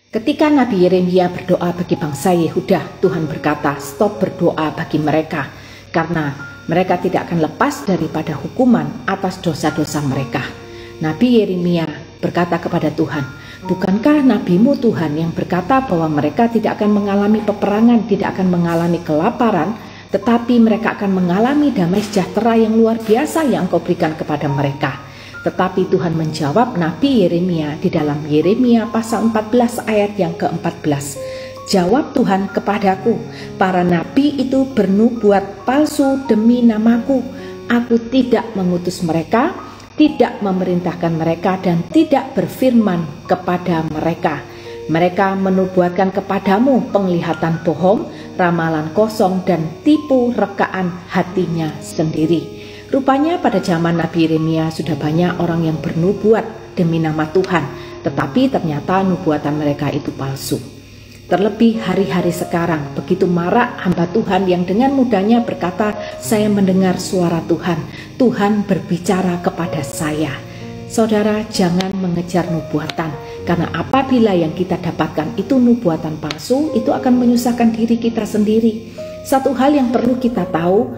Ketika Nabi Yeremia berdoa bagi bangsa Yehuda, Tuhan berkata, stop berdoa bagi mereka, karena mereka tidak akan lepas daripada hukuman atas dosa-dosa mereka. Nabi Yeremia berkata kepada Tuhan, bukankah nabimu Tuhan yang berkata bahwa mereka tidak akan mengalami peperangan, tidak akan mengalami kelaparan, tetapi mereka akan mengalami damai sejahtera yang luar biasa yang Engkau berikan kepada mereka. Tetapi Tuhan menjawab Nabi Yeremia di dalam Yeremia pasal 14 ayat yang ke-14. Jawab Tuhan kepadaku, para nabi itu bernubuat palsu demi namaku. Aku tidak mengutus mereka, tidak memerintahkan mereka, dan tidak berfirman kepada mereka. Mereka menubuatkan kepadamu penglihatan bohong, ramalan kosong, dan tipu rekaan hatinya sendiri. Rupanya pada zaman Nabi Yeremia sudah banyak orang yang bernubuat demi nama Tuhan, tetapi ternyata nubuatan mereka itu palsu. Terlebih hari-hari sekarang, begitu marak hamba Tuhan yang dengan mudahnya berkata, saya mendengar suara Tuhan, Tuhan berbicara kepada saya. Saudara, jangan mengejar nubuatan, karena apabila yang kita dapatkan itu nubuatan palsu, itu akan menyusahkan diri kita sendiri. Satu hal yang perlu kita tahu,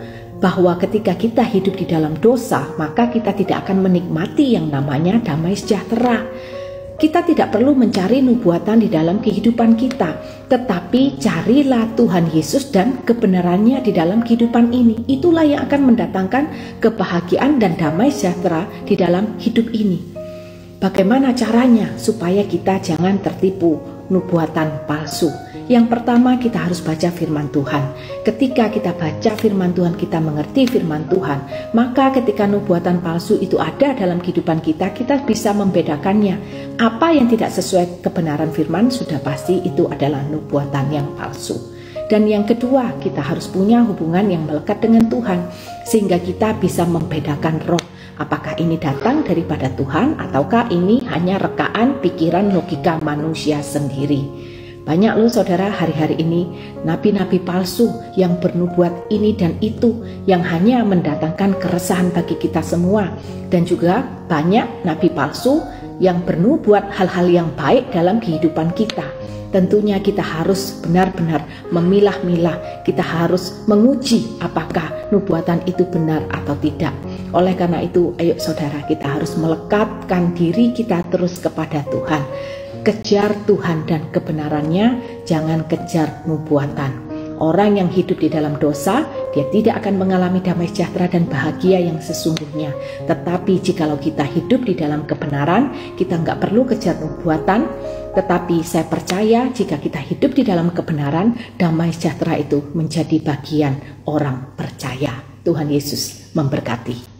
bahwa ketika kita hidup di dalam dosa, maka kita tidak akan menikmati yang namanya damai sejahtera. Kita tidak perlu mencari nubuatan di dalam kehidupan kita, tetapi carilah Tuhan Yesus dan kebenarannya di dalam kehidupan ini. Itulah yang akan mendatangkan kebahagiaan dan damai sejahtera di dalam hidup ini. Bagaimana caranya supaya kita jangan tertipu nubuatan palsu? Yang pertama, kita harus baca firman Tuhan. Ketika kita baca firman Tuhan, kita mengerti firman Tuhan, maka ketika nubuatan palsu itu ada dalam kehidupan kita, kita bisa membedakannya. Apa yang tidak sesuai kebenaran firman sudah pasti itu adalah nubuatan yang palsu. Dan yang kedua, kita harus punya hubungan yang melekat dengan Tuhan, sehingga kita bisa membedakan roh. Apakah ini datang daripada Tuhan ataukah ini hanya rekaan pikiran logika manusia sendiri. Banyak loh saudara hari-hari ini nabi-nabi palsu yang bernubuat ini dan itu yang hanya mendatangkan keresahan bagi kita semua. Dan juga banyak nabi palsu yang bernubuat hal-hal yang baik dalam kehidupan kita. Tentunya kita harus benar-benar memilah-milah, kita harus menguji apakah nubuatan itu benar atau tidak. Oleh karena itu, ayo saudara, kita harus melekatkan diri kita terus kepada Tuhan. Kejar Tuhan dan kebenarannya, jangan kejar nubuatan. Orang yang hidup di dalam dosa, dia tidak akan mengalami damai sejahtera dan bahagia yang sesungguhnya. Tetapi jikalau kita hidup di dalam kebenaran, kita nggak perlu kejar nubuatan. Tetapi saya percaya jika kita hidup di dalam kebenaran, damai sejahtera itu menjadi bagian orang percaya. Tuhan Yesus memberkati.